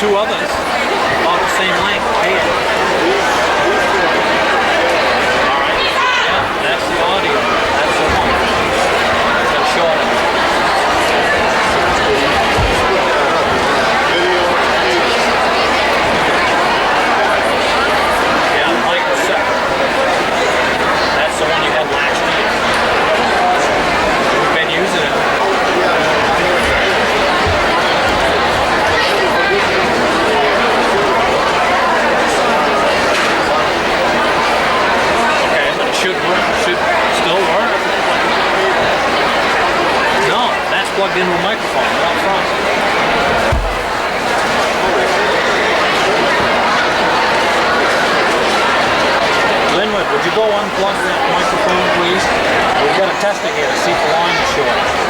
two others about the same length. Here. Alright. Yeah, that's the audio. That's the one. That's shorter. Yeah, mic was second. That's the one you had last year. We've been using it. Should still work. No, that's plugged into a microphone right up front. Linwood, would you go unplug that microphone, please? We've got to test it here to see if the line is short.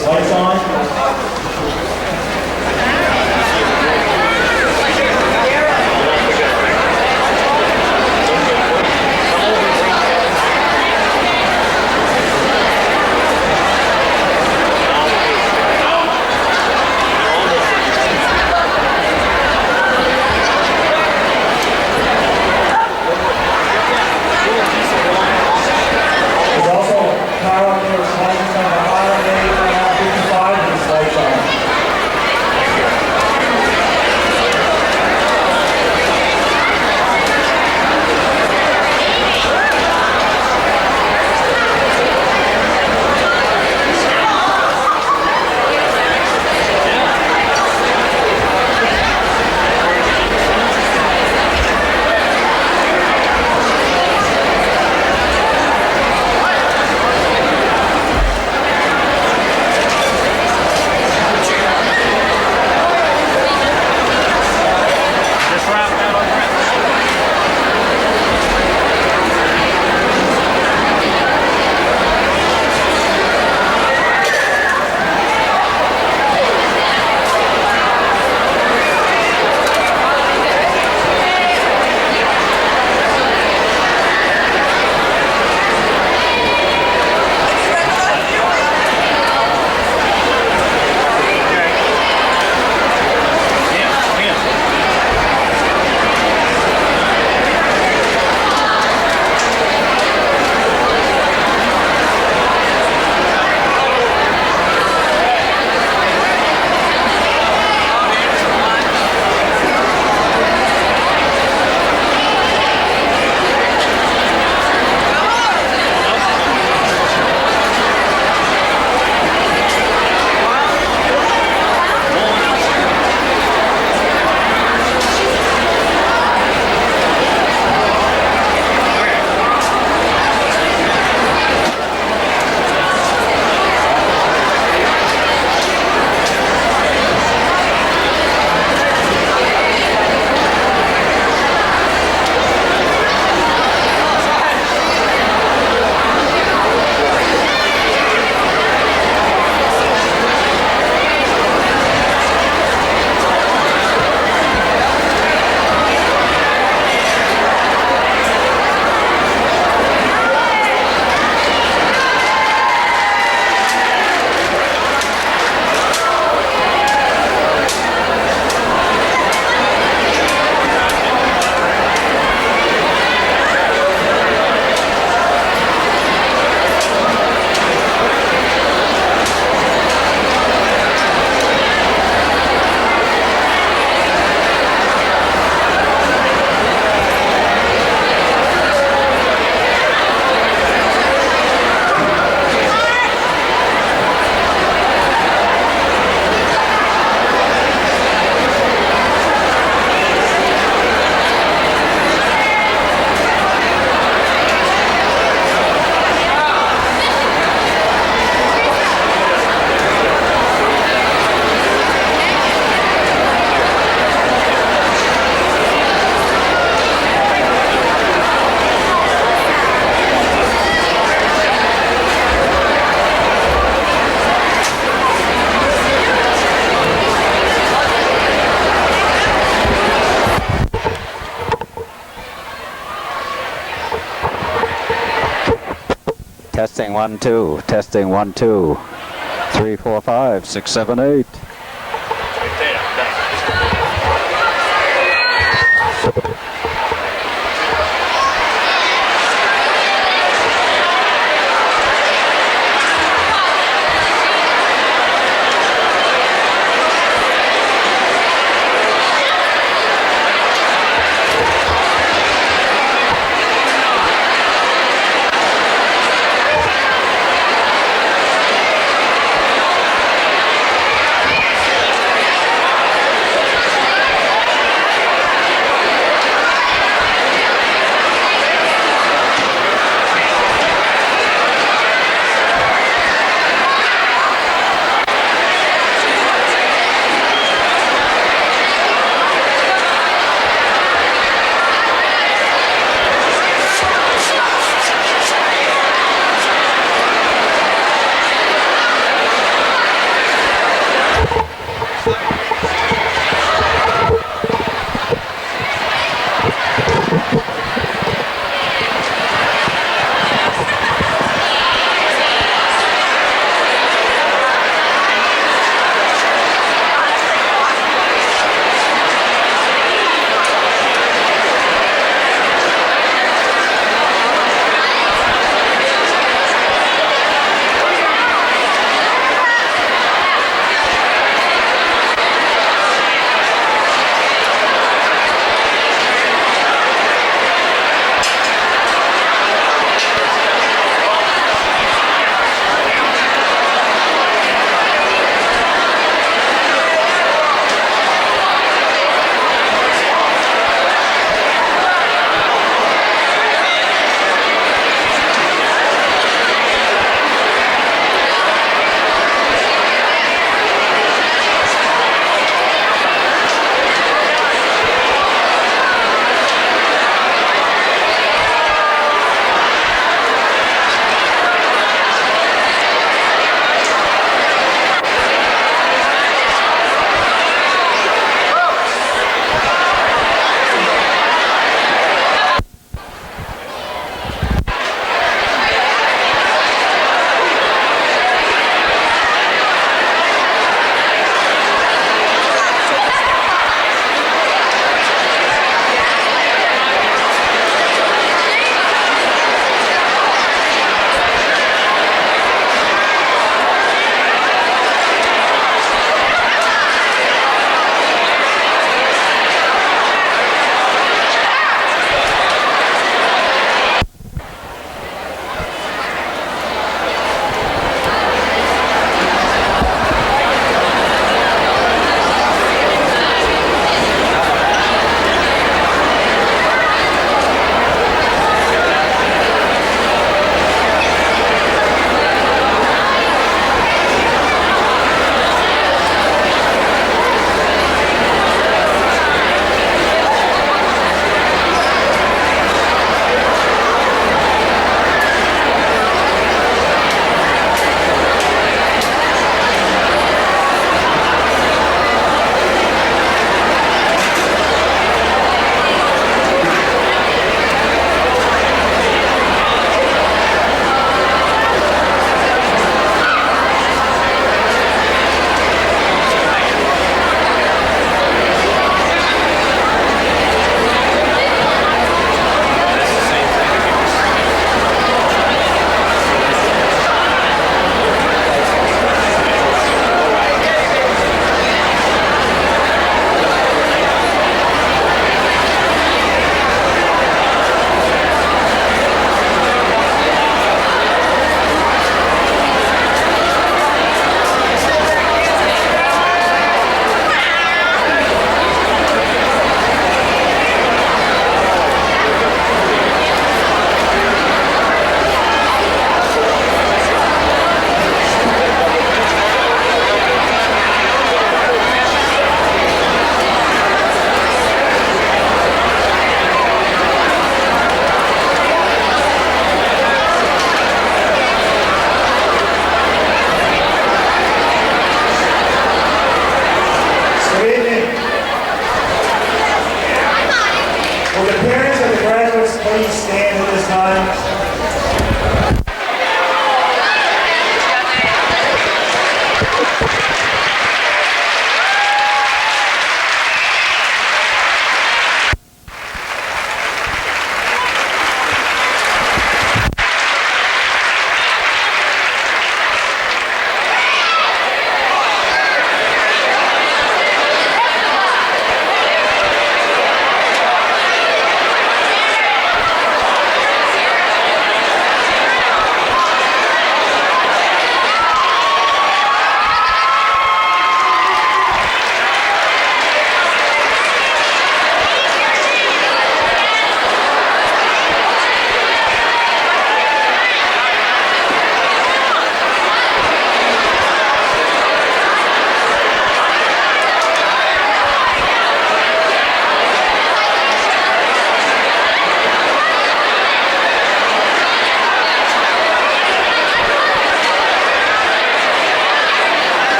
Lights on. There's also power, there's lights on the bottom, 55 Testing 1 2. Testing 1 2. 3 4 5 6 7 8.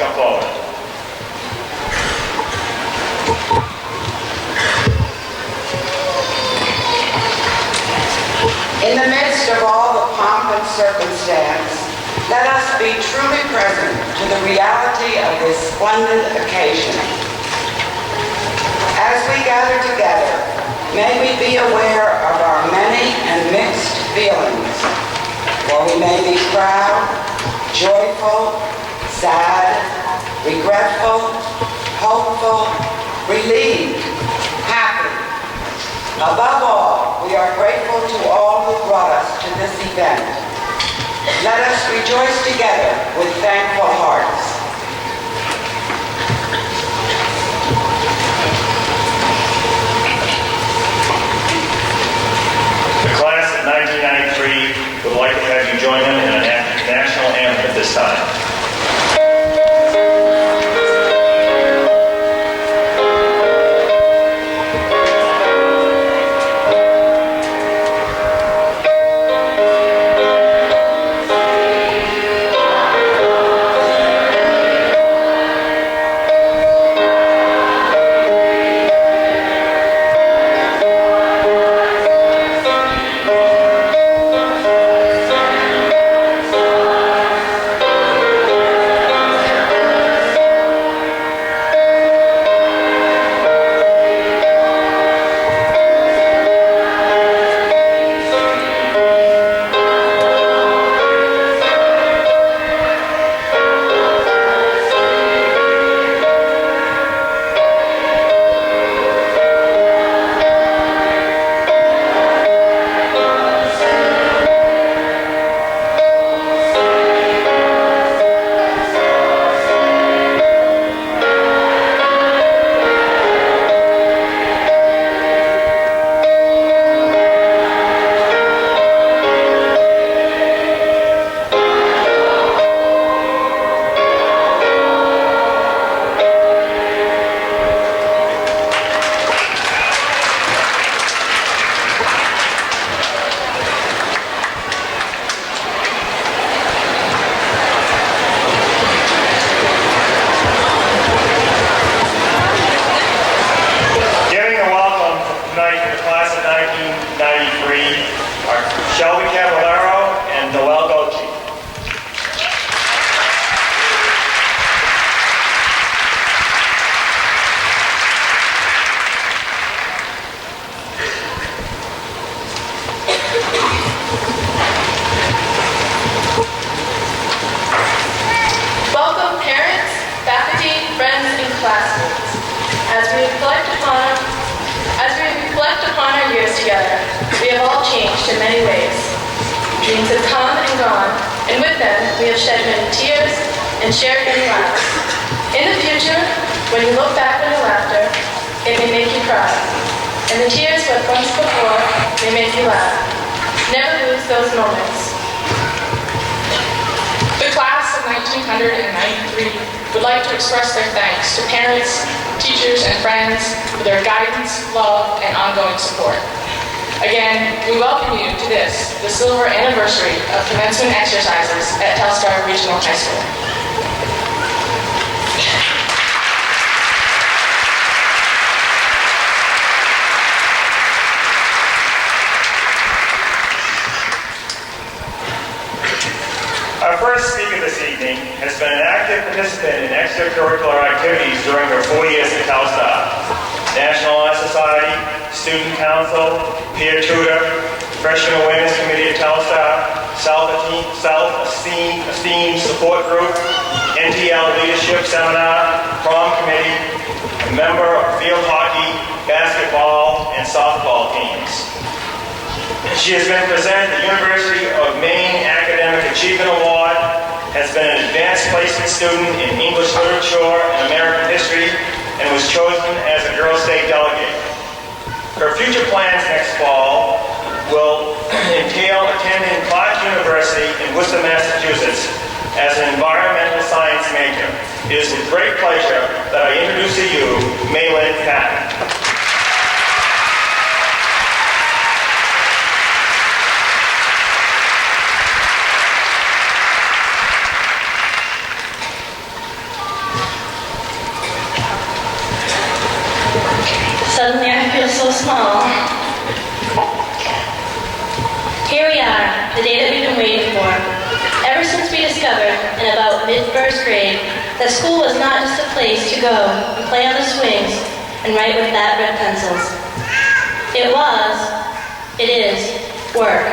come forward. In the midst of all the pomp and circumstance, let us be truly present to the reality of this splendid occasion. As we gather together, may we be aware of our many and mixed feelings, for we may be proud, joyful, sad, regretful, hopeful, relieved, happy. Above all, we are grateful to all who brought us to this event. Let us rejoice together with thankful hearts. The class of 1993 would like to have you join them in a national anthem at this time. The silver anniversary of commencement exercises at Telstar Regional High School. Our first speaker this evening has been an active participant in extracurricular activities during her 4 years at Telstar. National Honor Society, Student Council, Peer Tutor, Freshman Awareness Committee at Telstar, Self-Esteem Support Group, NTL Leadership Seminar, Prom Committee, a member of field hockey, basketball, and softball teams. She has been presented the University of Maine Academic Achievement Award, has been an advanced placement student in English literature and American history, and was chosen as a Girl State delegate. Her future plans next fall will entail attending Clark University in Worcester, Massachusetts as an environmental science major. It is with great pleasure that I introduce to you Maylin Patton. Suddenly I feel so small. Here we are, the day that we've been waiting for. Ever since we discovered, in about mid-first grade, that school was not just a place to go and play on the swings and write with fat red pencils. It is, work.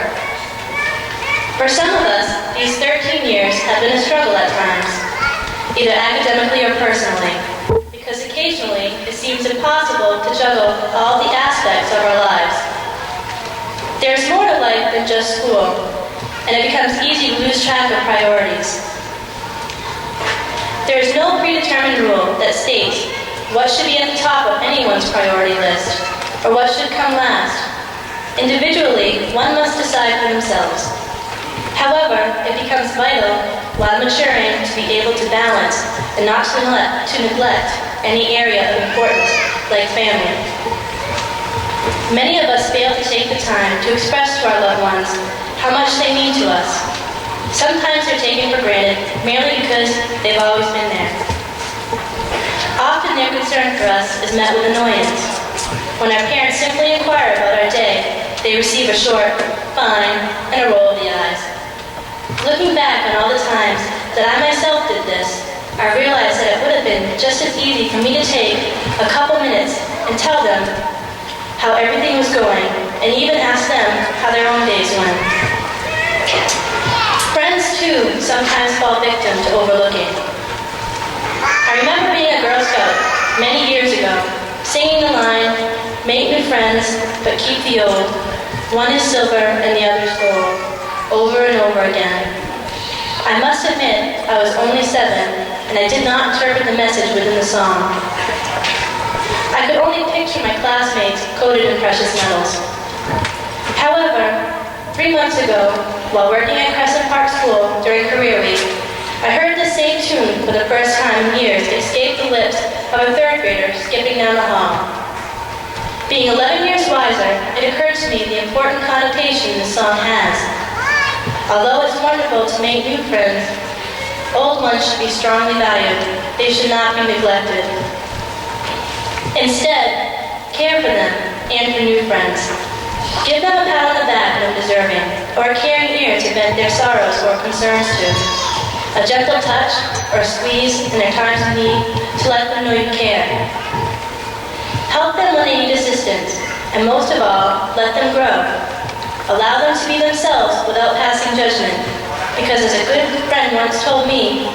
For some of us, these 13 years have been a struggle at times, either academically or personally, because occasionally it seems impossible to juggle all the aspects of our lives. There's more to life than just school, and it becomes easy to lose track of priorities. There is no predetermined rule that states what should be at the top of anyone's priority list, or what should come last. Individually, one must decide for themselves. However, it becomes vital while maturing to be able to balance and not to neglect any area of importance, like family. Many of us fail to take the time to express to our loved ones how much they mean to us. Sometimes they're taken for granted merely because they've always been there. Often their concern for us is met with annoyance. When our parents simply inquire about our day, they receive a short, fine, and a roll of the eyes. Looking back on all the times that I myself did this, I realized that it would have been just as easy for me to take a couple minutes and tell them how everything was going, and even ask them how their own days went. Friends, too, sometimes fall victim to overlooking. I remember being a Girl Scout many years ago, singing the line, "Make new friends, but keep the old. One is silver and the other's gold," over and over again. I must admit, I was only 7, and I did not interpret the message within the song. I could only picture my classmates coated in precious metals. However, 3 months ago, while working at Crescent Park School during Career Week, I heard the same tune for the first time in years escape the lips of a 3rd grader skipping down the hall. Being 11 years wiser, it occurred to me the important connotation this song has. Although it's wonderful to make new friends, old ones should be strongly valued. They should not be neglected. Instead, care for them and for new friends. Give them a pat on the back when deserving, or a caring ear to vent their sorrows or concerns to. A gentle touch or a squeeze in their times of need to let them know you care. Help them when they need assistance, and most of all, let them grow. Allow them to be themselves without passing judgment, because as a good friend once told me,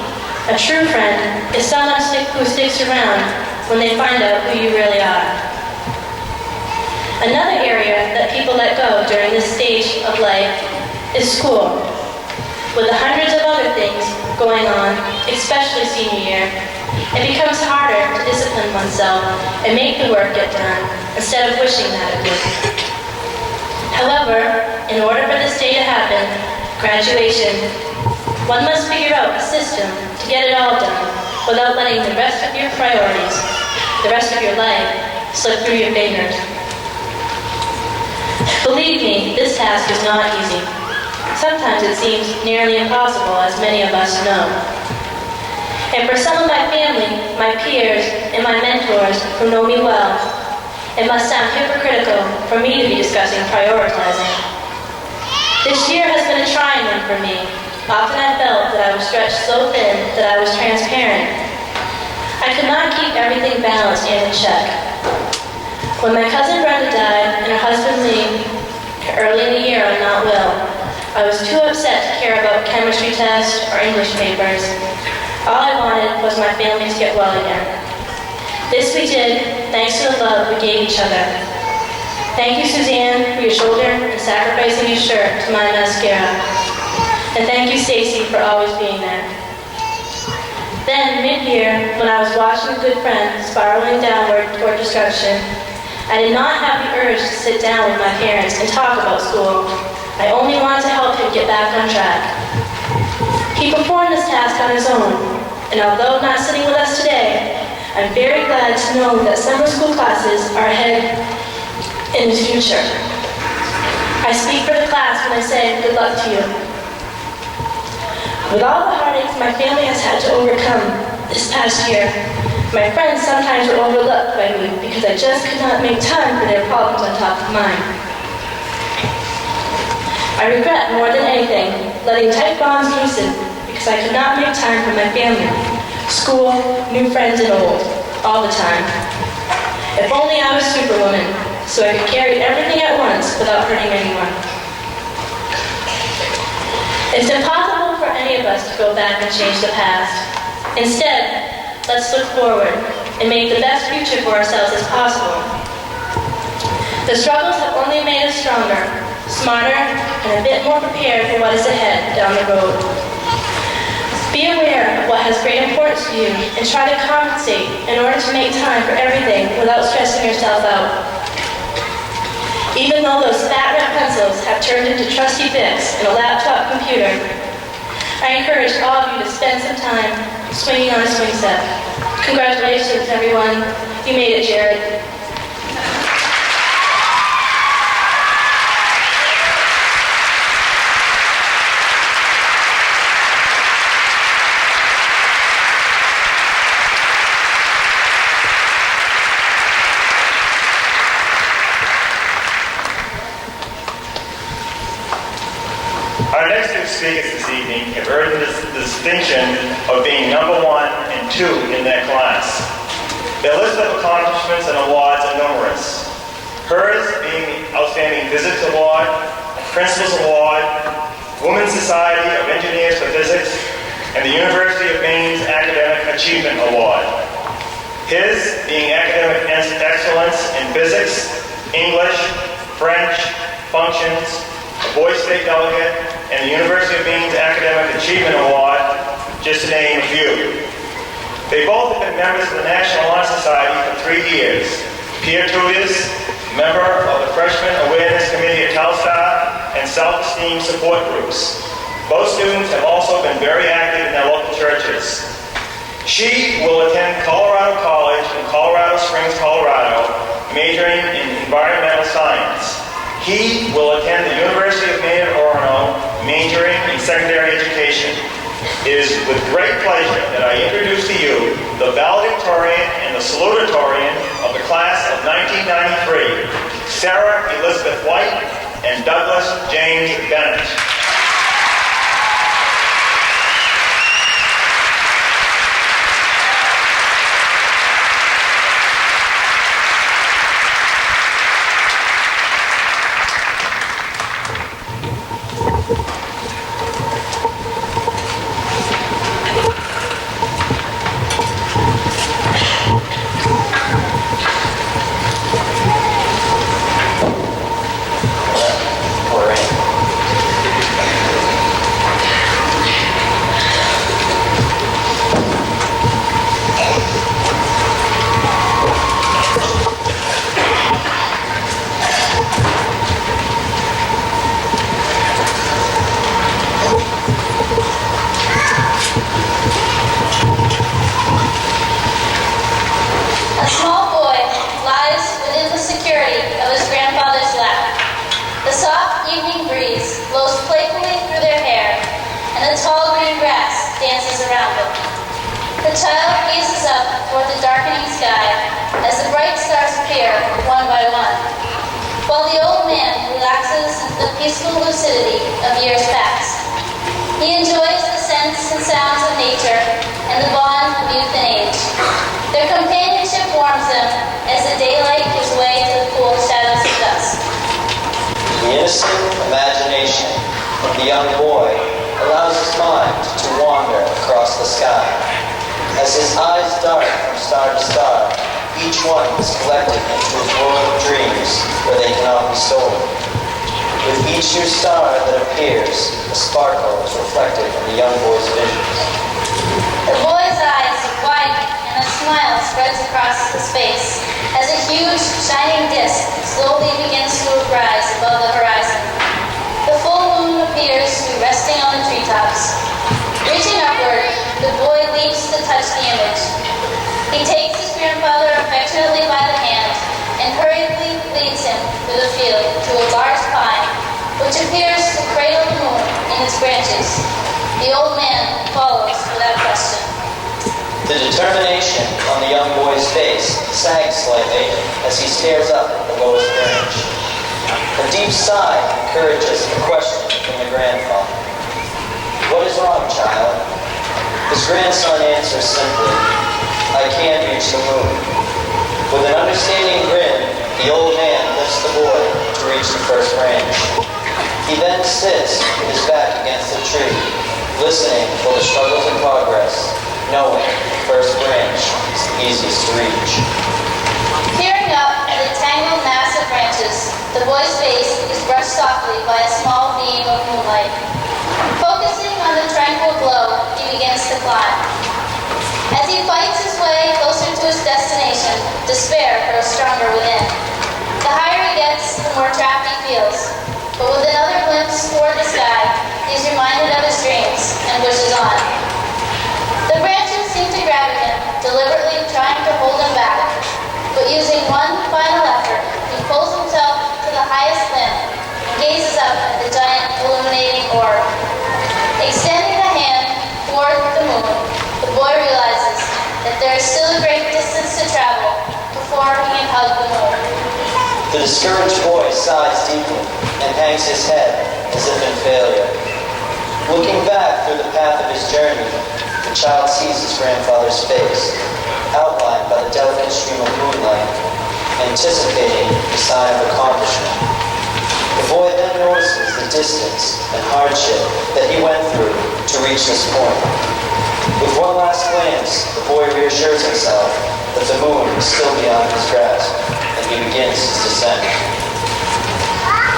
a true friend is someone who sticks around when they find out who you really are. Another area that people let go during this stage of life is school. With the hundreds of other things going on, especially senior year, it becomes harder to discipline oneself and make the work get done instead of wishing that it would. However, in order for this day to happen, graduation, one must figure out a system to get it all done without letting the rest of your priorities, the rest of your life, slip through your fingers. Believe me, this task is not easy. Sometimes it seems nearly impossible, as many of us know. And for some of my family, my peers, and my mentors who know me well, it must sound hypocritical for me to be discussing prioritizing. This year has been a trying one for me. Often I felt that I was stretched so thin that I was transparent. I could not keep everything balanced and in check. When my cousin Brenda died and her husband Lee, early in the year on not well, I was too upset to care about chemistry tests or English papers. All I wanted was my family to get well again. This we did, thanks to the love we gave each other. Thank you, Suzanne, for your shoulder and sacrificing your shirt to my mascara. And thank you, Stacy, for always being there. Then, mid-year, when I was watching a good friend spiraling downward toward destruction, I did not have the urge to sit down with my parents and talk about school. I only wanted to help him get back on track. He performed this task on his own, and although not sitting with us today, I'm very glad to know that summer school classes are ahead in the future. I speak for the class when I say good luck to you. With all the heartaches my family has had to overcome this past year, My friends sometimes were overlooked by me because I just could not make time for their problems on top of mine. I regret more than anything letting tight bonds loosen because I could not make time for my family, school, new friends, and old, all the time. If only I was Superwoman, so I could carry everything at once without hurting anyone. It's impossible for any of us to go back and change the past. Instead, let's look forward and make the best future for ourselves as possible. The struggles have only made us stronger, smarter, and a bit more prepared for what is ahead down the road. Be aware of what has great importance to you and try to compensate in order to make time for everything without stressing yourself out. Even though those fat red pencils have turned into trusty Bics and a laptop computer, I encourage all of you to spend some time swinging on a swing set. Congratulations, everyone. You made it, Jared. Our next two speakers this evening have earned the distinction of being number 1 and 2 in their class. Their list of accomplishments and awards are numerous. Hers being the Outstanding Physics Award, Principals Award, Women's Society of Engineers for Physics, and the University of Maine's Academic Achievement Award. His being Academic Excellence in Physics, English, French, Functions, a Boy State Delegate, and the University of Maine's Academic Achievement Award, just to name a few. They both have been members of the National Honor Society for 3 years, peer tutors, member of the Freshman Awareness Committee at Telstar, and self-esteem support groups. Both students have also been very active in their local churches. She will attend Colorado College in Colorado Springs, Colorado, majoring in environmental science. He will attend the University of Maine at Orono, majoring in secondary education. It is with great pleasure that I introduce to you the valedictorian and the salutatorian of the class of 1993, Sarah Elizabeth White and Douglas James Bennett. The child gazes up toward the darkening sky as the bright stars appear one by one, while the old man relaxes into the peaceful lucidity of years past. He enjoys the scents and sounds of nature and the bond of youth and age. Their companionship warms them as the daylight gives way to the cool shadows of dusk. The innocent imagination of the young boy allows his mind to wander across the sky. As his eyes dart from star to star, each one is collected into his world of dreams where they cannot be stolen. With each new star that appears, a sparkle is reflected in the young boy's visions. The boy's eyes widen and a smile spreads across his face as a huge, shining disk slowly begins to rise above the horizon. The full moon appears to be resting on the treetops. Reaching upward, the boy leaps to touch the image. He takes his grandfather affectionately by the hand and hurriedly leads him through the field to a large pine, which appears to cradle the moon in its branches. The old man follows without question. The determination on the young boy's face sags slightly as he stares up at the lowest branch. A deep sigh encourages a question from the grandfather. "What is wrong, child?" His grandson answers simply, "I can't reach the moon." With an understanding grin, the old man lifts the boy to reach the first branch. He then sits with his back against the tree, listening for the struggles in progress, knowing the first branch is the easiest to reach. Peering up at the tangled mass of branches, the boy's face is brushed softly by a small beam of moonlight. Focusing on the tranquil glow, he begins to climb. As he fights his way closer to his destination, despair grows stronger within. The higher he gets, the more trapped he feels. But with another glimpse toward the sky, he is reminded of his dreams and pushes on. The branches seem to grab him, deliberately trying to hold him back. But using one final effort, he pulls himself to the highest limb and gazes up at the giant illuminating orb. Extending a hand toward the moon, the boy realizes that there is still a great distance to travel before he can hug the moon. The discouraged boy sighs deeply and hangs his head as if in failure. Looking back through the path of his journey, the child sees his grandfather's face, outlined by the delicate stream of moonlight, anticipating the sign of accomplishment. The boy then notices the distance and hardship that he went through to reach this point. With one last glance, the boy reassures himself that the moon is still beyond his grasp, and he begins his descent.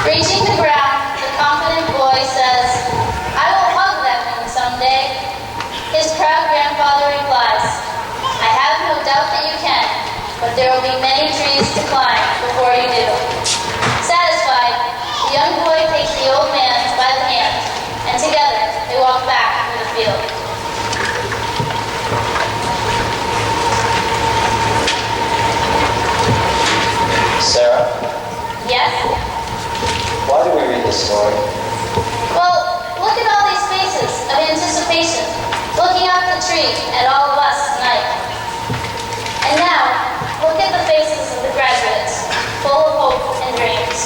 Reaching the ground, the confident boy says, "I will hug that moon someday." His proud grandfather replies, "I have no doubt that you can, but there will be many trees to climb before you do." Satisfied, the young boy takes the old man by the hand, and together they walk back through the field. Sarah, Yes? why do we read this story? Well, look at all these faces of anticipation, looking up the tree at all of us tonight. And now, look at the faces of the graduates, full of hope and dreams.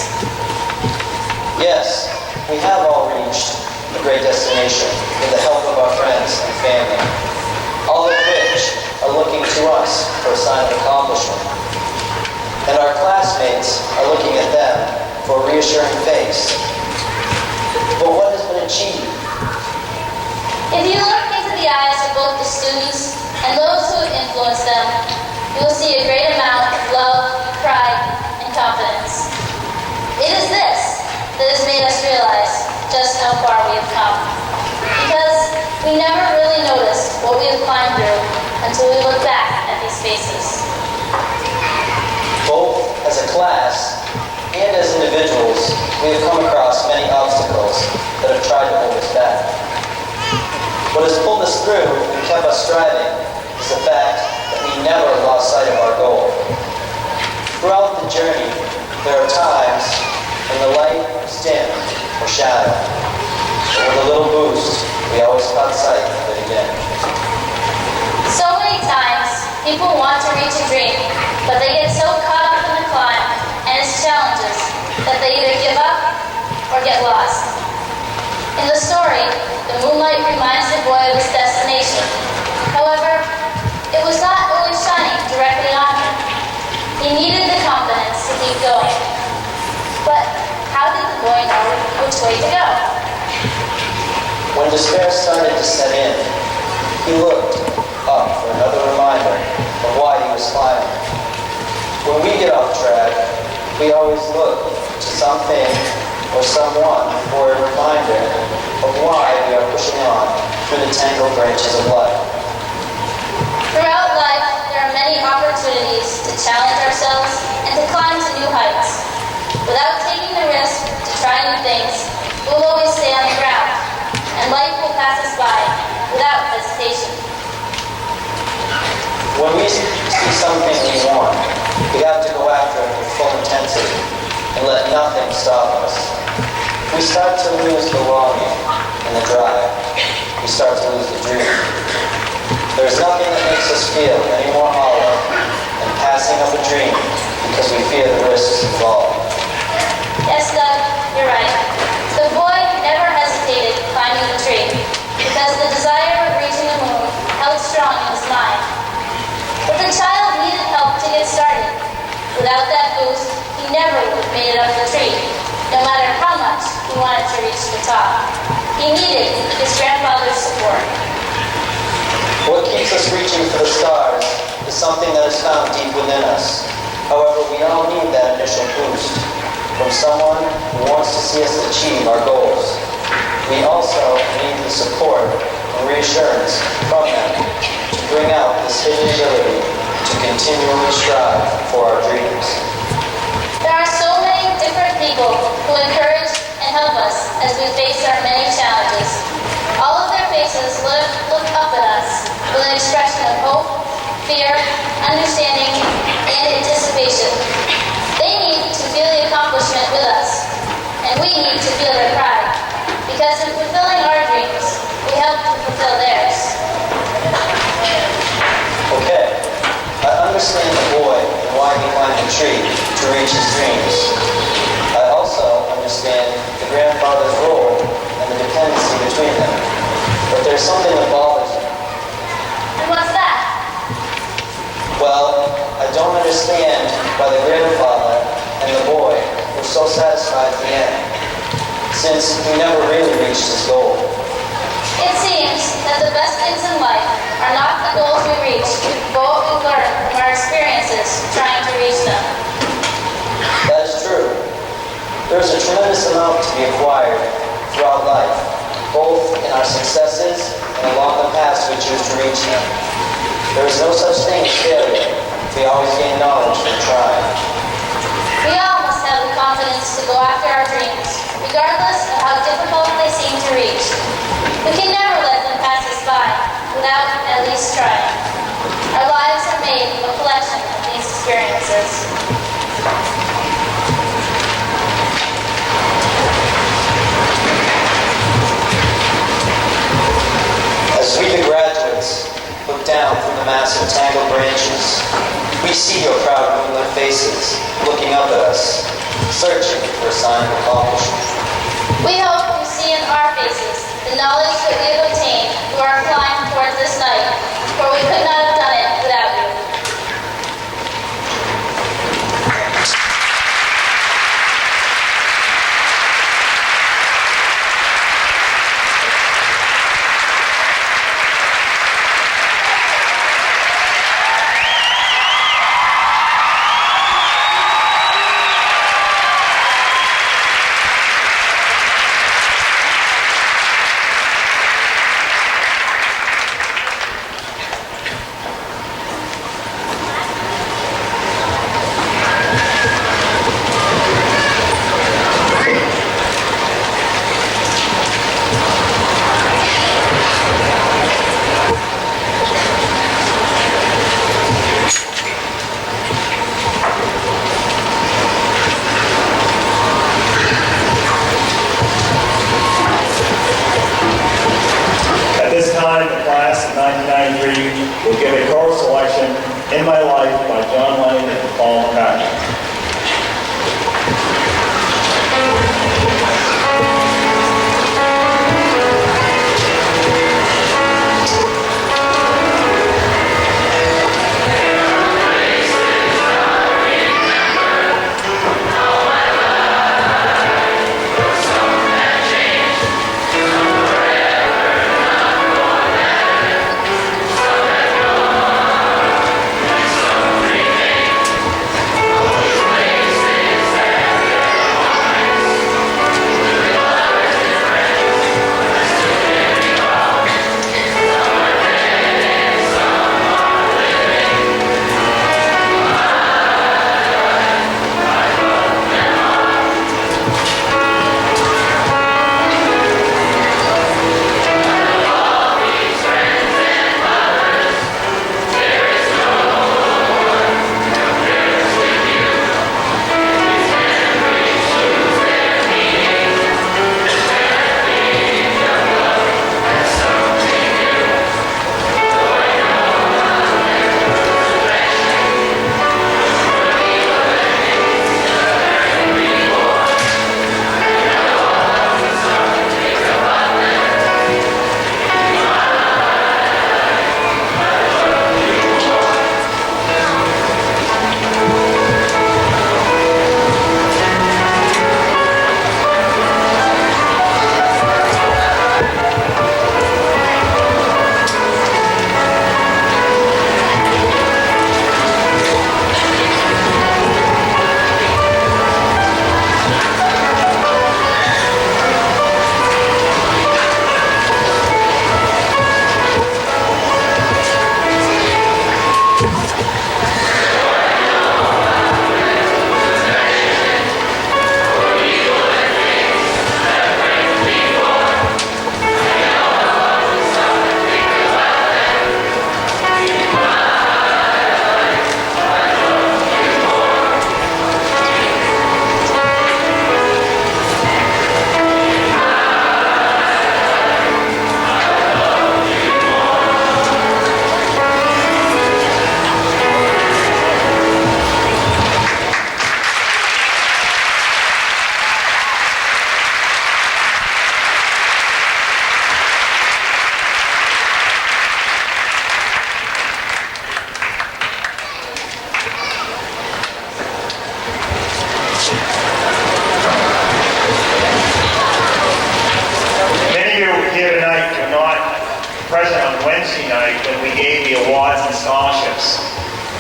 Yes, we have all reached a great destination with the help of our friends and family, all of which are looking to us for a sign of accomplishment. And our classmates are looking at them for a reassuring face. But what has been achieved? If you look into the eyes of both the students and those who have influenced them, you will see a great amount of love, pride, and confidence. It is this that has made us realize just how far we have come. Because we never really noticed what we have climbed through until we look back at these faces. Both as a class and as individuals, we have come across many obstacles that have tried to hold us back. What has pulled us through and kept us striving is the fact that we never lost sight of our goal. Throughout the journey, there are times when the light was dim or shadowed, but with a little boost, we always caught sight of it again. So many times, people want to reach a dream, but they get so caught up in the climb and its challenges that they either give up or get lost. In the story, the moonlight reminds the boy of his destination. However, it was not always shining directly on him. He needed the confidence to keep going. But how did the boy know which way to go? When despair started to set in, he looked up for another reminder of why he was climbing. When we get off track, we always look to something or someone for a reminder of why we are pushing on through the tangled branches of life. Throughout life, there are many opportunities to challenge ourselves and to climb to new heights. Without taking the risk to try new things, we will always stay on the ground, and life will pass us by without hesitation. When we see something we want, we have to go after it with full intensity and let nothing stop us. We start to lose the longing and the drive. We start to lose the dream. There is nothing that makes us feel any more hollow than passing up a dream because we fear the risks involved. Yes, Doug, you're right. The boy never hesitated climbing the tree because the desire of reaching the moon held strong in his mind. But the child needed help to get started. Without that boost, he never would have made it up the tree, no matter how much he wanted to reach the top. He needed his grandfather's support. What keeps us reaching for the stars is something that is found deep within us. However, we all need that initial boost from someone who wants to see us achieve our goals. We also need the support and reassurance from them to bring out this hidden ability to continually strive for our dreams. There are so many different people who encourage and help us as we face our many challenges. All of their faces look up at us with an expression of hope, fear, understanding, and anticipation. They need to feel the accomplishment with us, and we need to feel their pride, because in fulfilling our dreams, we help to fulfill theirs. Okay, I understand the boy and why he climbed the tree to reach his dreams. I also understand the grandfather's role and the dependency between them. But there's something that bothers me. And what's that? Well, I don't understand why the grandfather and the boy were so satisfied at the end, since he never really reached his goal. It seems that the best things in life are not the goals we reach, but what we learn from our experiences trying to reach them. That is true. There is a tremendous amount to be acquired throughout life, both in our successes and along the paths we choose to reach them. There is no such thing as failure. We always gain knowledge from trying. We all must have the confidence to go after our dreams, regardless of how difficult they seem to reach. We can never let them pass us by without at least trying. Our lives are made of a collection of these experiences. As we, the graduates, look down from the massive tangled branches, we see your proud moonlit faces looking up at us, searching for a sign of accomplishment. We hope you see in our faces the knowledge that we have obtained through our climb towards this night, for we could not have done it without you.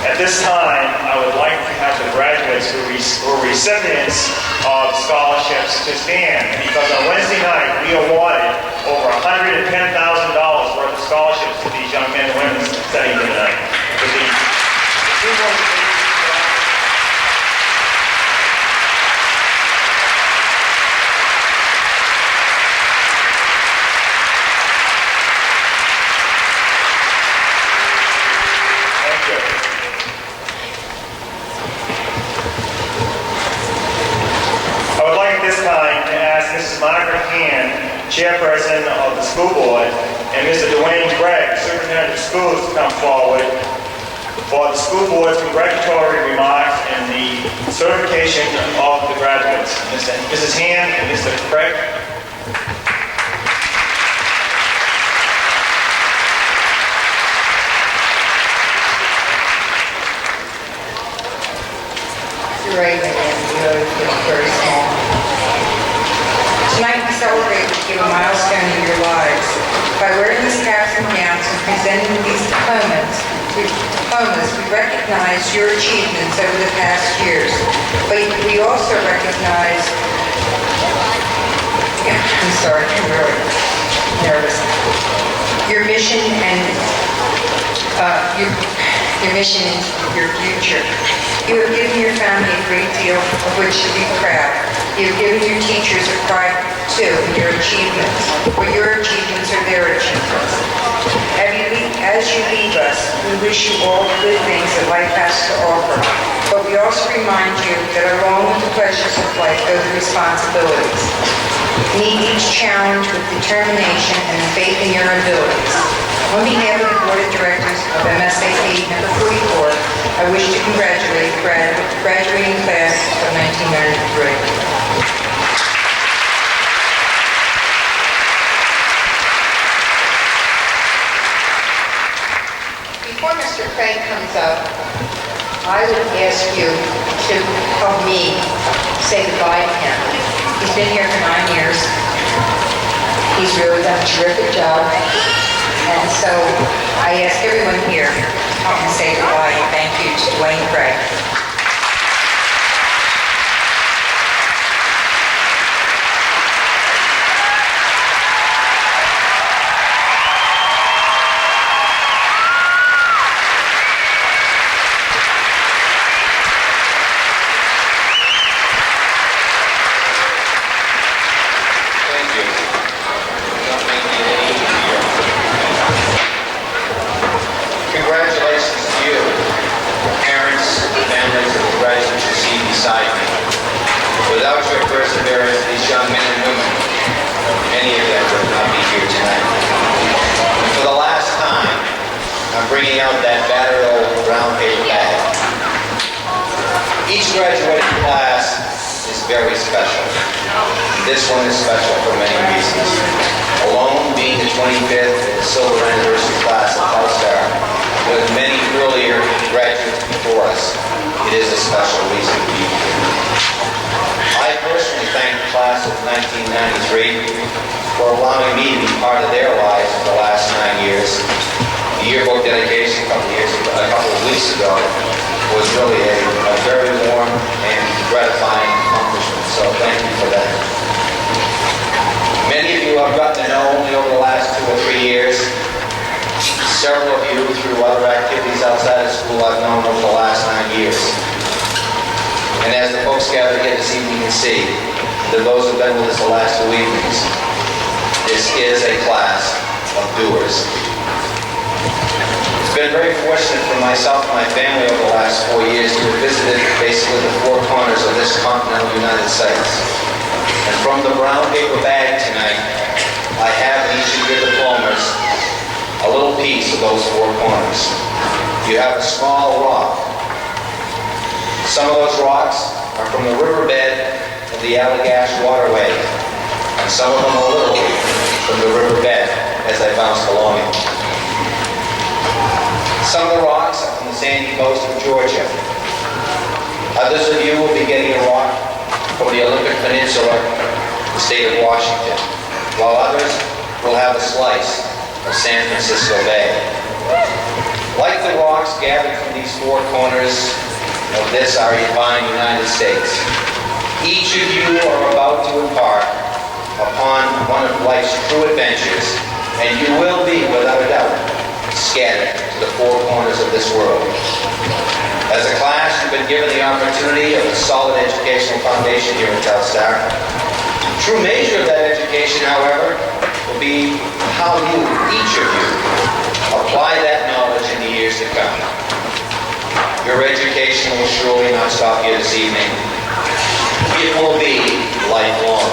At this time, I would like to have the graduates who were recipients of scholarships to stand, because on Wednesday night, we awarded over $110,000 worth of scholarships to these young men and women studying tonight. Chairperson of the school board, and Mr. Dwayne Gregg, Superintendent of Schools, to come forward for the school board's congratulatory remarks and the certification of the graduates. Mrs. Hand and Mr. Gregg. Right, tonight we celebrate with you a milestone in your lives. By wearing these caps and gowns and presenting these diplomas, we recognize your achievements over the past years. But we also recognize, I'm sorry, I'm really nervous. Your mission and your mission into your future. You have given your family a great deal of which to be proud. You have given your teachers a pride, too, in your achievements, for your achievements are their achievements. As you leave us, we wish you all the good things that life has to offer. But we also remind you that along with the pleasures of life go the responsibilities. Meet each challenge with determination and faith in your abilities. On behalf of the Board of Directors of MSAP number 44, I wish to congratulate the graduating class of 1993. Before Mr. Craig comes up, I would ask you to help me say goodbye to him. He's been here for 9 years. He's really done a terrific job. And so I ask everyone here to help me say goodbye and thank you to Dwayne Craig. Congratulations to you, parents, families, and the graduates you see beside me. Without your perseverance, these young men and women, many of them would not be here tonight. And for the last time, I'm bringing out that battered old brown paper bag. Each graduating class is very special. This one is special for many reasons. Alone, being the 25th and silver anniversary class of Telstar, with many earlier graduates before us, it is a special reason to be here. I personally thank the class of 1993 for allowing me to be part of their lives for the last 9 years. The yearbook dedication a couple of weeks ago was really a very warm and gratifying accomplishment, so thank you for that. Many of you I've gotten to know only over the last 2 or 3 years. Several of you, through other activities outside of school, I've known over the last 9 years. And as the folks gathered here this evening can see, to those who've been with us the last 2 evenings, this is a class of doers. It's been very fortunate for myself and my family over the last 4 years to have visited basically the 4 corners of this continental United States. And from the brown paper bag tonight, I have in each of your diplomas a little piece of those 4 corners. You have a small rock. Some of those rocks are from the riverbed of the Allagash waterway, and some of them are literally from the riverbed as I bounced along it. Some of the rocks are from the sandy coast of Georgia. Others of you will be getting a rock from the Olympic Peninsula, the state of Washington, while others will have a slice of San Francisco Bay. Like the rocks gathered from these four corners of this our fine United States, each of you are about to embark upon one of life's true adventures, and you will be, without a doubt, scattered to the four corners of this world. As a class, you've been given the opportunity of a solid educational foundation here at Telstar. True measure of that education, however, will be how you, each of you, apply that knowledge in the years to come. Your education will surely not stop here this evening. It will be lifelong.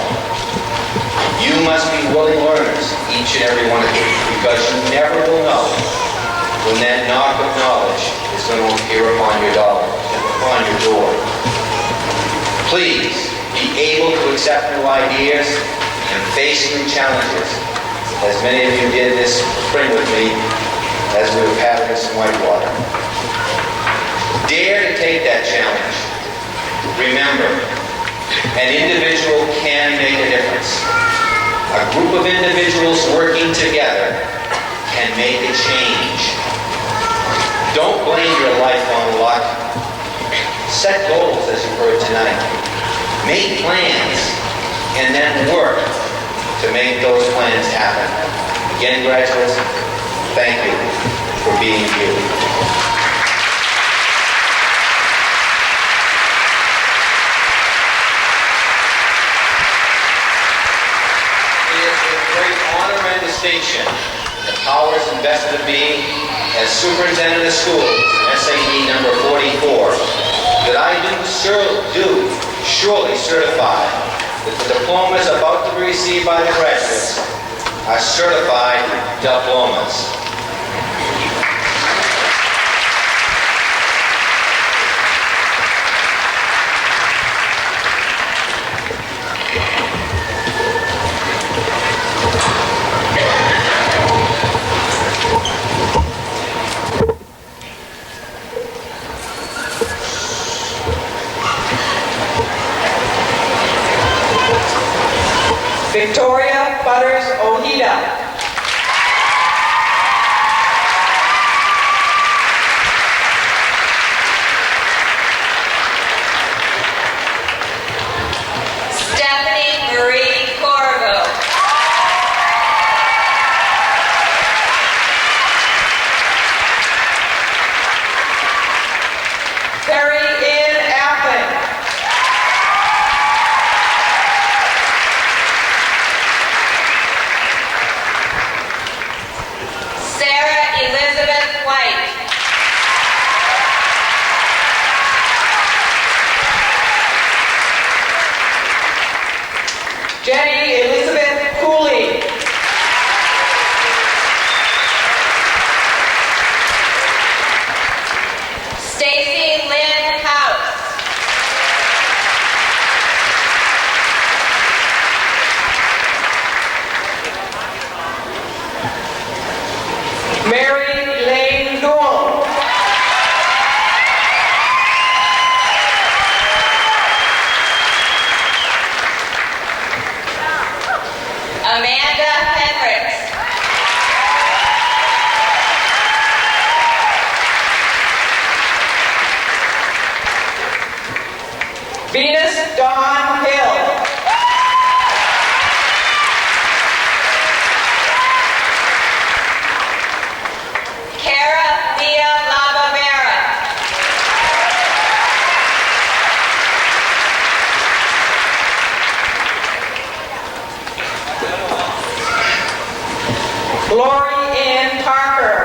You must be willing learners, each and every one of you, because you never will know when that knock of knowledge is going to appear upon your door. Please be able to accept new ideas and face new challenges, as many of you did this spring with me as we were paddling some whitewater. Dare to take that challenge. Remember, an individual can make a difference. A group of individuals working together can make a change. Don't blame your life on luck. Set goals, as you heard tonight. Make plans, and then work to make those plans happen. Again, graduates, thank you for being you. Distinction, the powers invested in me as superintendent of schools, SAD number 44, that I do surely certify that the diplomas about to be received by the graduates are certified diplomas. Victoria Butters Ojeda. Stephanie Marie Corvo. Terry Ann Appling. Sarah Elizabeth White. Jenny Elizabeth Cooley. Stacy Lynn House. Mary Lane Newell. Amanda Henricks. Venus Dawn Hill. Cara Leah Lavavera. Lori Ann Parker.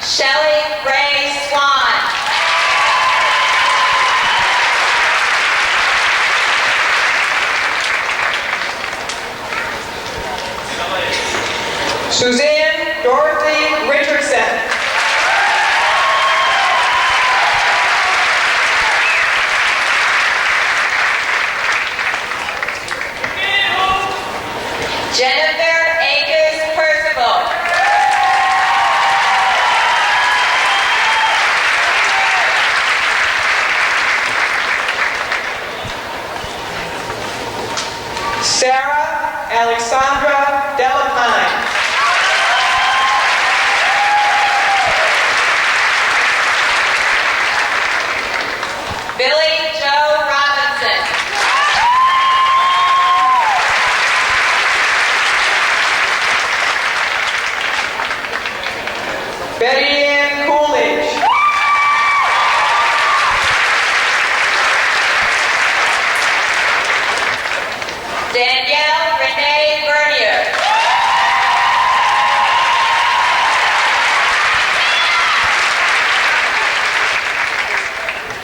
Shelley Ray Swan. Suzanne Dorothy Richardson. Jennifer Akers Percival. Sarah Betty Ann Coolidge. Danielle Renee Bernier.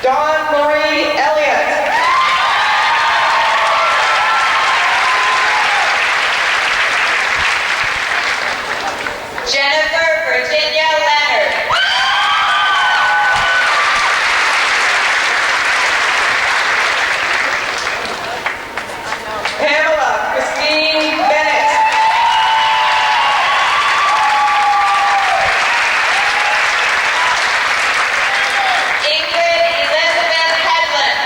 Dawn Marie Elliott. Jennifer Virginia Leonard. Pamela Christine Bennett. Ingrid Elizabeth Hedlund.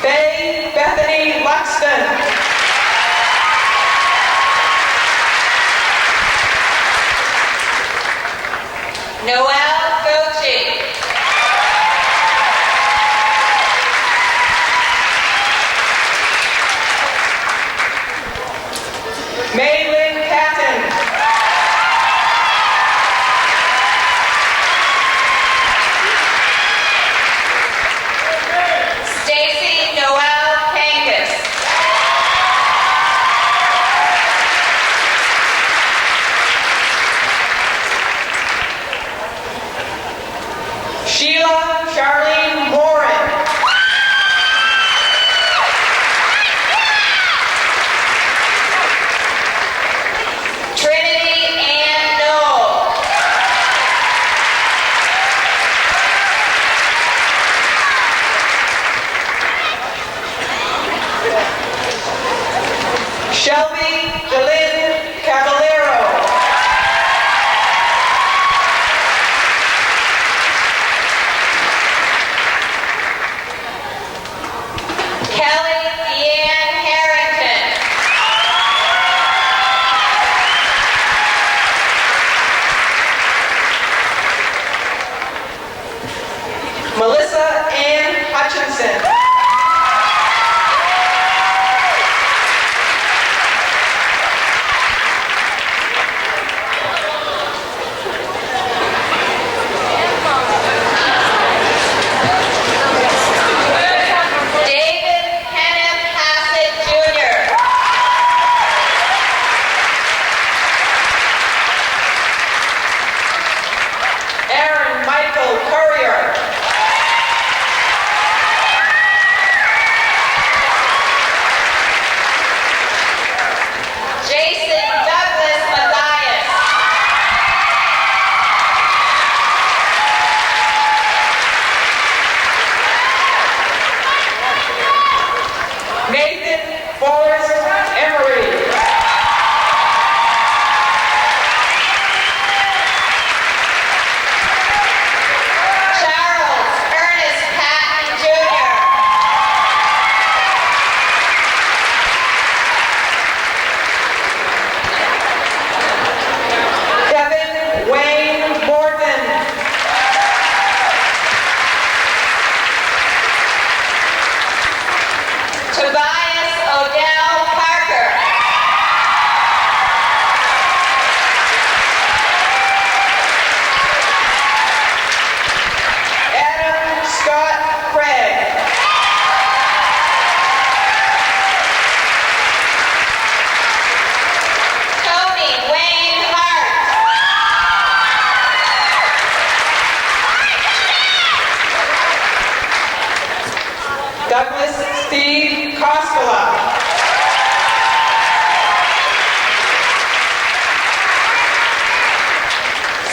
Faye Bethany Luxton. Noelle Gochi. Maylin Catton. Stacy Noelle Kangas. Sheila Charlene Morin. Trinity Ann Knoll. Shelby Delyn Caballero. Kelly Deanne Harrington. Melissa Ann Hutchinson. David Kenneth Hassett Jr. Aaron Michael Courier. Jason Douglas Mathias. Nathan Forrest Emery. Charles Ernest Patton Jr. Kevin Wayne Morgan. Tobias Odell Parker. Adam Scott Craig. Tony Wayne Hart. Douglas Steve Koskela.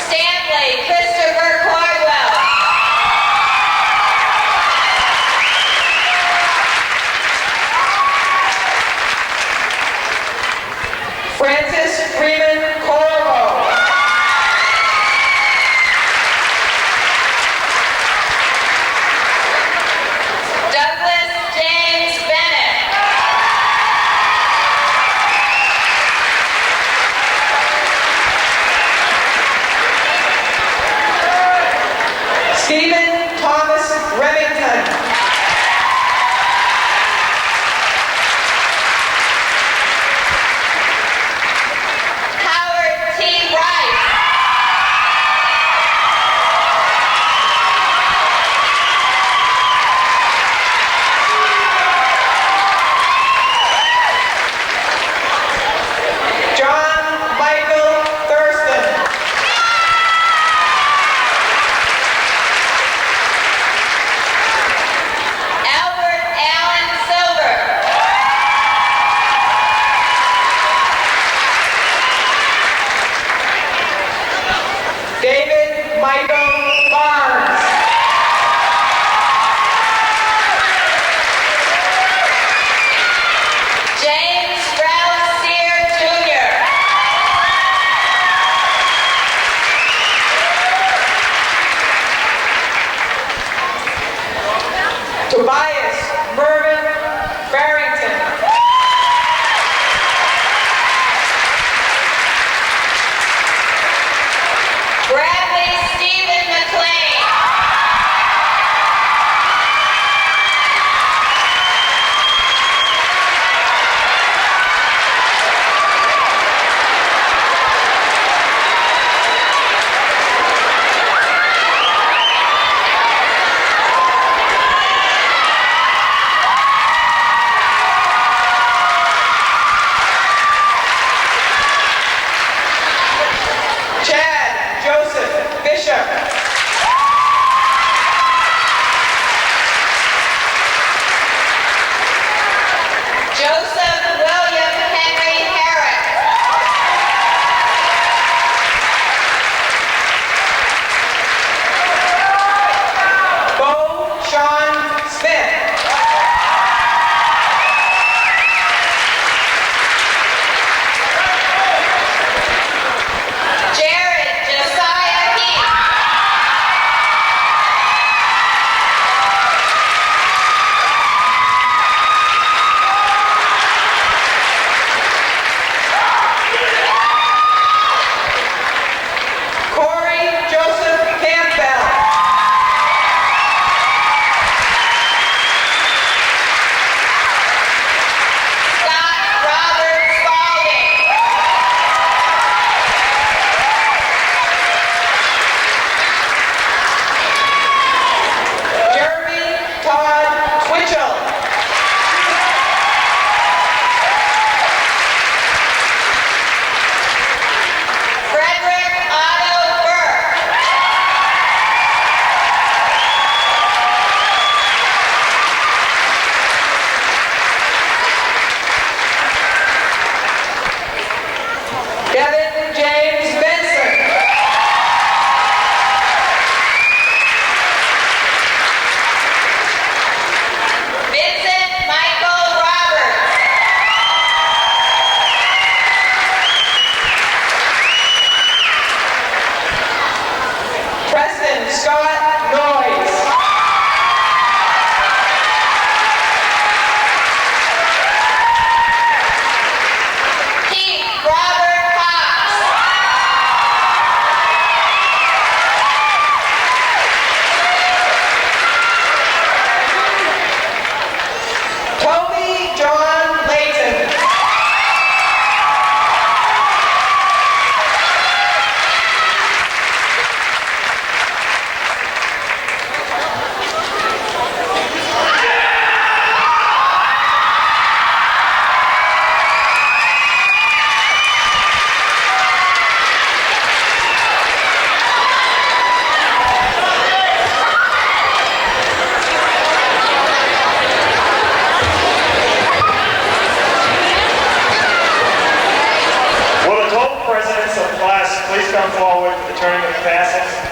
Stanley Christopher Cordwell. Francis Freeman Corvo. Douglas James Bennett. Tobias Mervyn Barrington. Bradley Stephen McLean. Chad Joseph Bishop. Joseph William Henry Herrick. Bo Sean Smith. Jared Josiah Heath. Corey Joseph Campbell. Scott Robert Spalding. Jeremy Todd Twitchell. Frederick Otto Burke. Kevin James Benson. Vincent Michael Roberts. Preston Scott Noyes. Keith Robert Cox. Toby John Layton. Will the total presidents of class please come forward for the turning of the passes?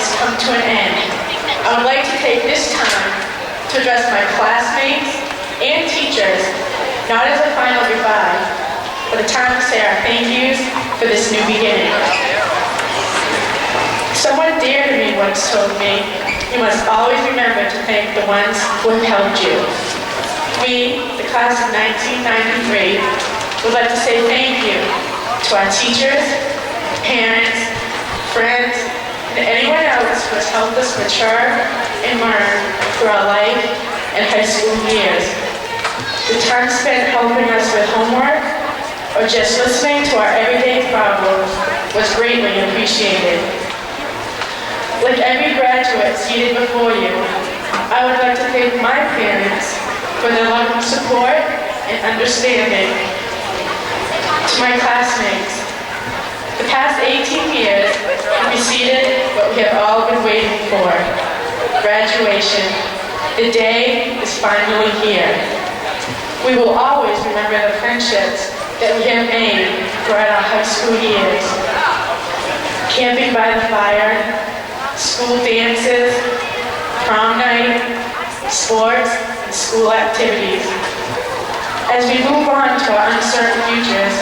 has come to an end. I would like to take this time to address my classmates and teachers, not as a final goodbye, but a time to say our thank yous for this new beginning. Someone dear to me once told me, you must always remember to thank the ones who have helped you. We, the class of 1993, would like to say thank you to our teachers, parents, friends, and anyone else who has helped us mature and learn through our life and high school years. The time spent helping us with homework or just listening to our everyday problems was greatly appreciated. Like every graduate seated before you, I would like to thank my parents for their love and support and understanding. To my classmates, the past 18 years have preceded what we have all been waiting for, graduation. The day is finally here. We will always remember the friendships that we have made throughout our high school years. Camping by the fire, school dances, prom night, sports, and school activities. As we move on to our uncertain futures,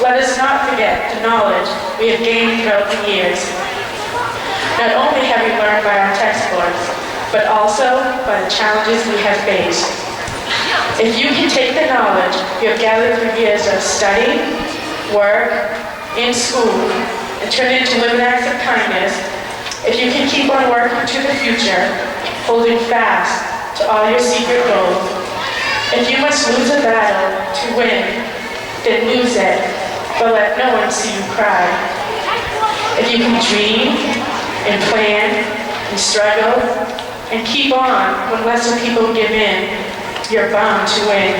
let us not forget the knowledge we have gained throughout the years. Not only have we learned by our textbooks, but also by the challenges we have faced. If you can take the knowledge you have gathered through years of study, work, and school, and turn it into living acts of kindness, if you can keep on working to the future, holding fast to all your secret goals, if you must lose a battle to win, then lose it, but let no one see you cry. If you can dream and plan and struggle and keep on when lesser people give in, you're bound to win.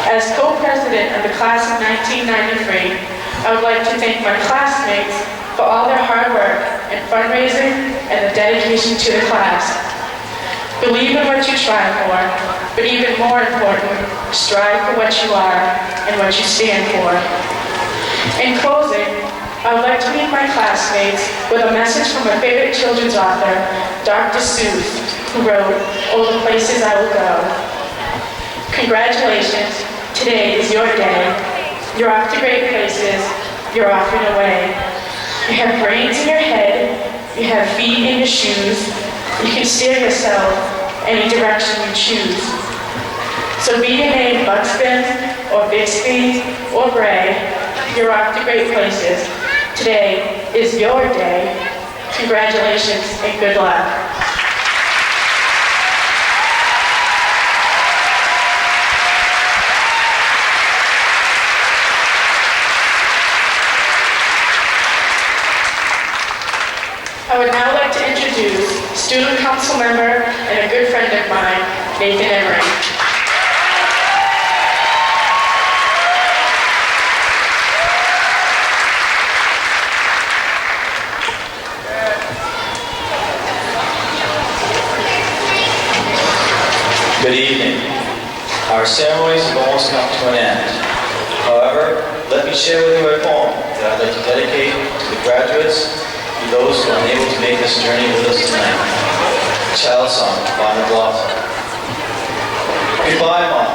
As co-president of the class of 1993, I would like to thank my classmates for all their hard work and fundraising and the dedication to the class. Believe in what you try for, but even more important, strive for what you are and what you stand for. In closing, I would like to leave my classmates with a message from my favorite children's author, Dr. Seuss, who wrote, "Oh, the places I will go." Congratulations, today is your day. You're off to great places, you're off and away. You have brains in your head, you have feet in your shoes, you can steer yourself any direction you choose. So be your name Buxton, or Bixby, or Bray, you're off to great places. Today is your day. Congratulations and good luck. I would now like to introduce student council member and a good friend of mine, Nathan Emery. Good evening. Our ceremonies have almost come to an end. However, let me share with you a poem that I'd like to dedicate to the graduates and those who are unable to make this journey with us tonight. Child Song by McLaughlin. Goodbye, Mom.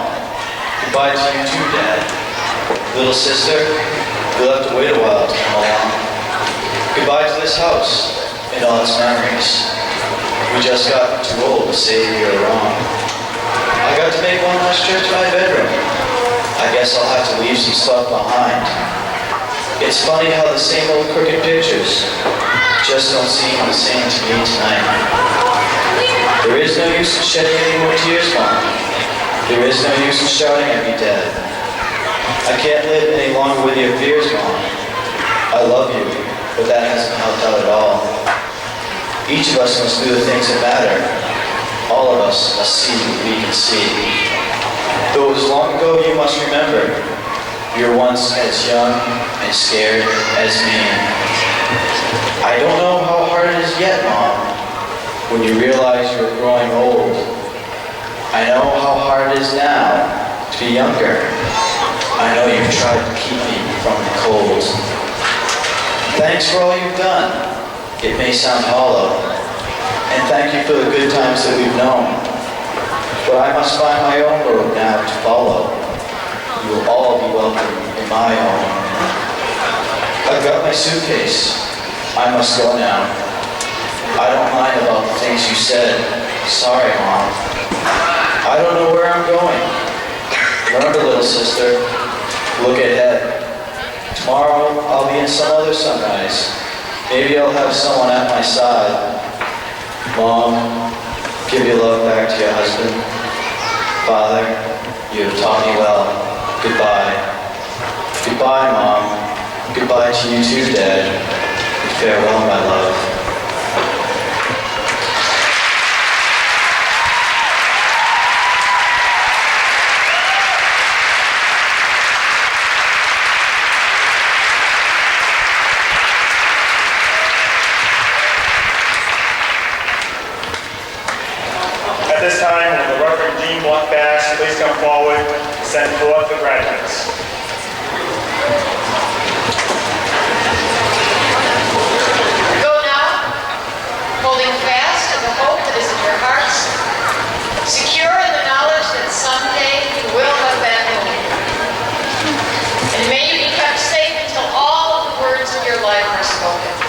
Goodbye to you too, Dad. Little sister, you'll have to wait a while to come along. Goodbye to this house and all its memories. We just got too old to say we were wrong. I got to make one last trip to my bedroom. I guess I'll have to leave some stuff behind. It's funny how the same old crooked pictures just don't seem the same to me tonight. There is no use in shedding any more tears, Mom. There is no use in shouting at me, Dad. I can't live any longer with your fears, Mom. I love you, but that hasn't helped out at all. Each of us must do the things that matter. All of us must see what we can see. Though it was long ago, you must remember, you were once as young and scared as me. I don't know how hard it is yet, Mom, when you realize you're growing old. I know how hard it is now to be younger. I know you've tried to keep me from the cold. Thanks for all you've done. it may sound hollow, and thank you for the good times that we've known. But I must find my own road now to follow. You will all be welcome in my home. I've got my suitcase. I must go now. I don't mind about the things you said. Sorry, Mom. I don't know where I'm going. Remember, little sister, look ahead. Tomorrow I'll be in some other sunrise. Maybe I'll have someone at my side. Mom, give your love back to your husband. Father, you have taught me well. Goodbye. Goodbye, Mom. Goodbye to you too, Dad. And farewell, my love. At this time, will the Reverend Dean Bass please come forward and send forth the graduates. Go now, holding fast to the hope that is in your hearts, secure in the knowledge that someday you will have that home. And may you be kept safe until all of the words of your life are spoken.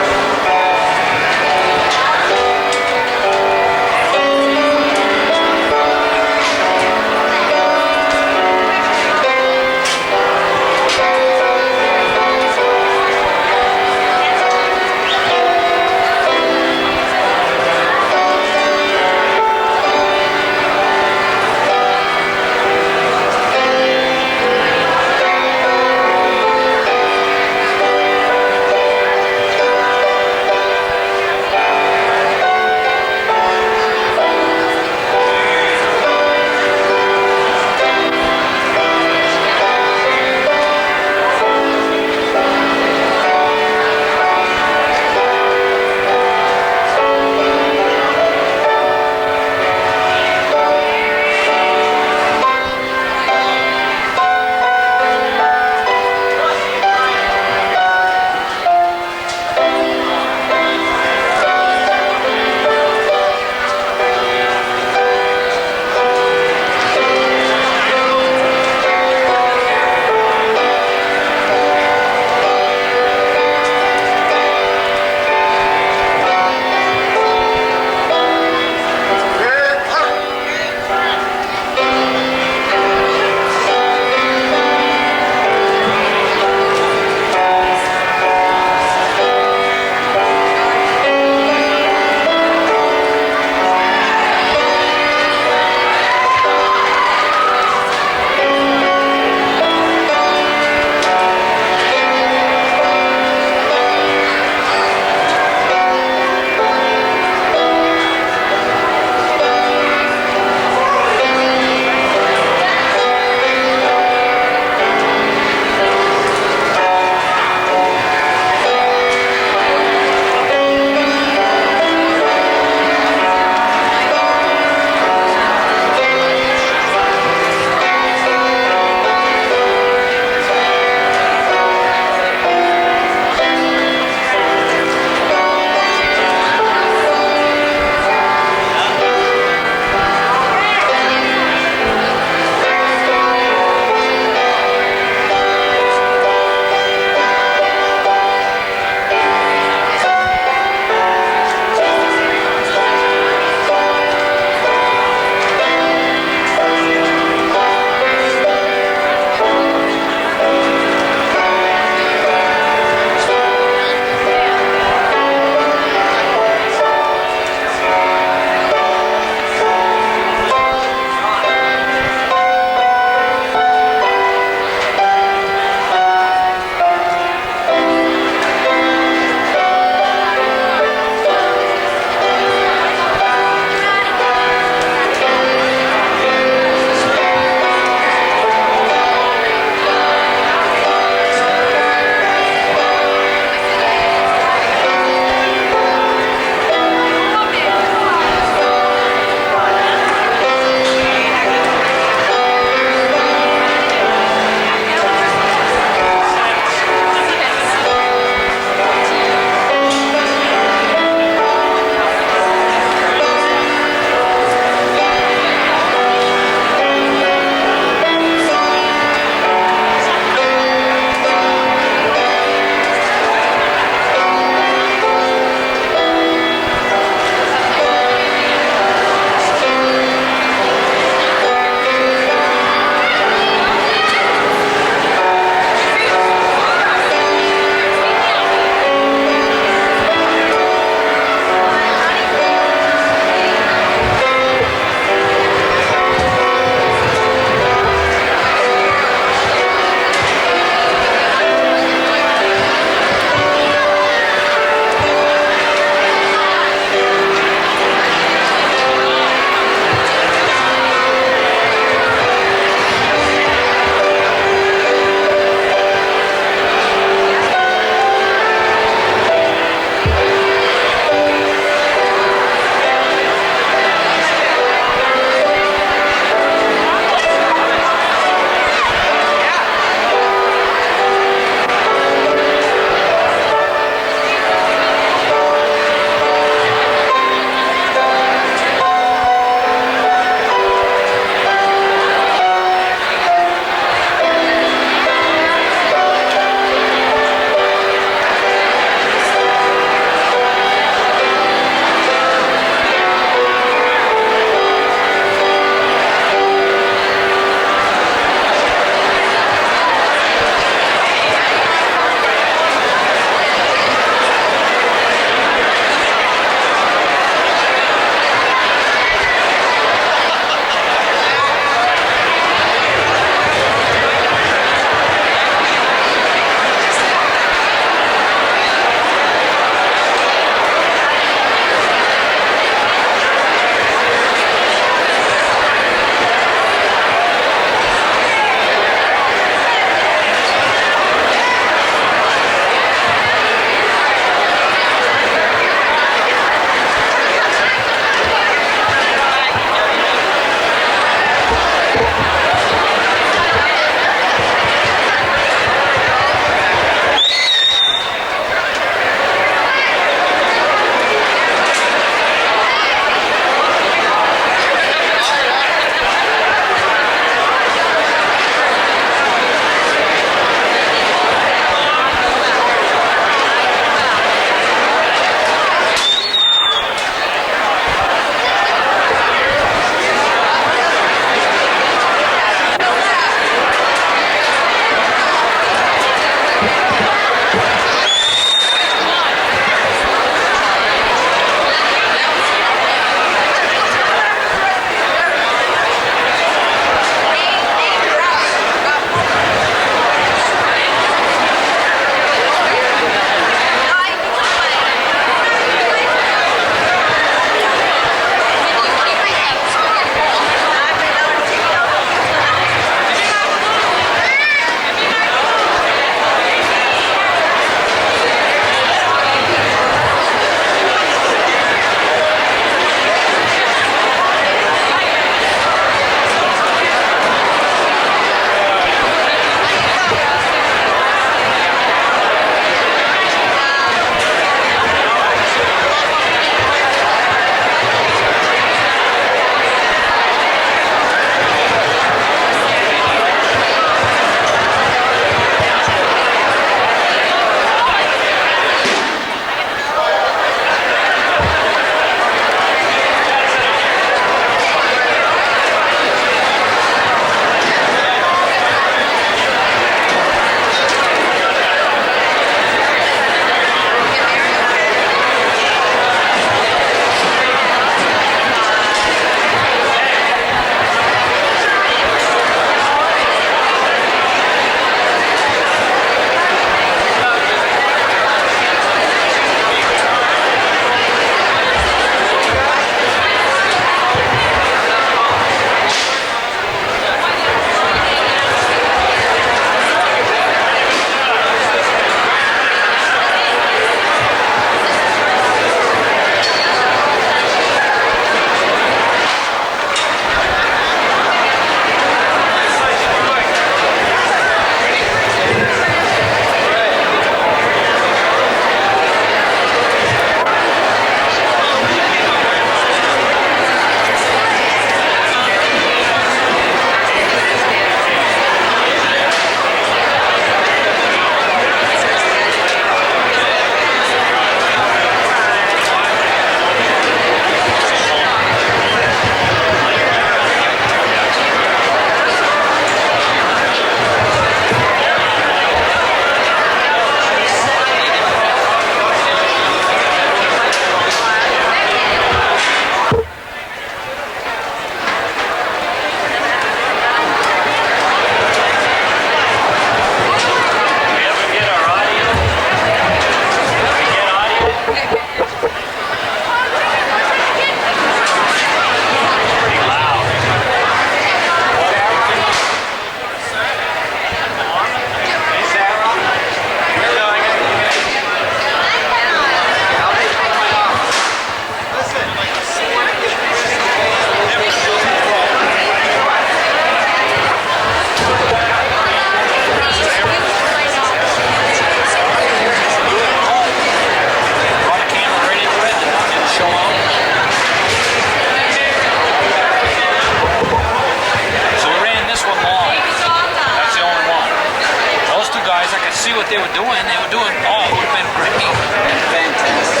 what they were doing, oh, it would have been great. Fantastic.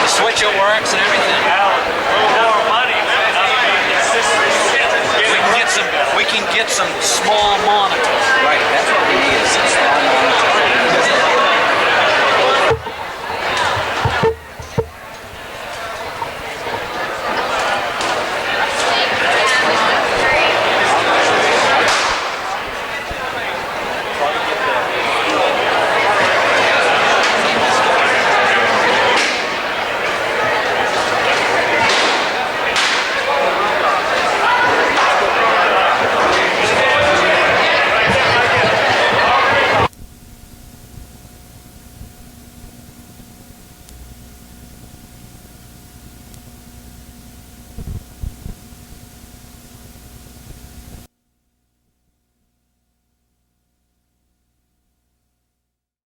The switcher works and everything. More money. We can get some small monitors. Right, that's what we need is a small monitor.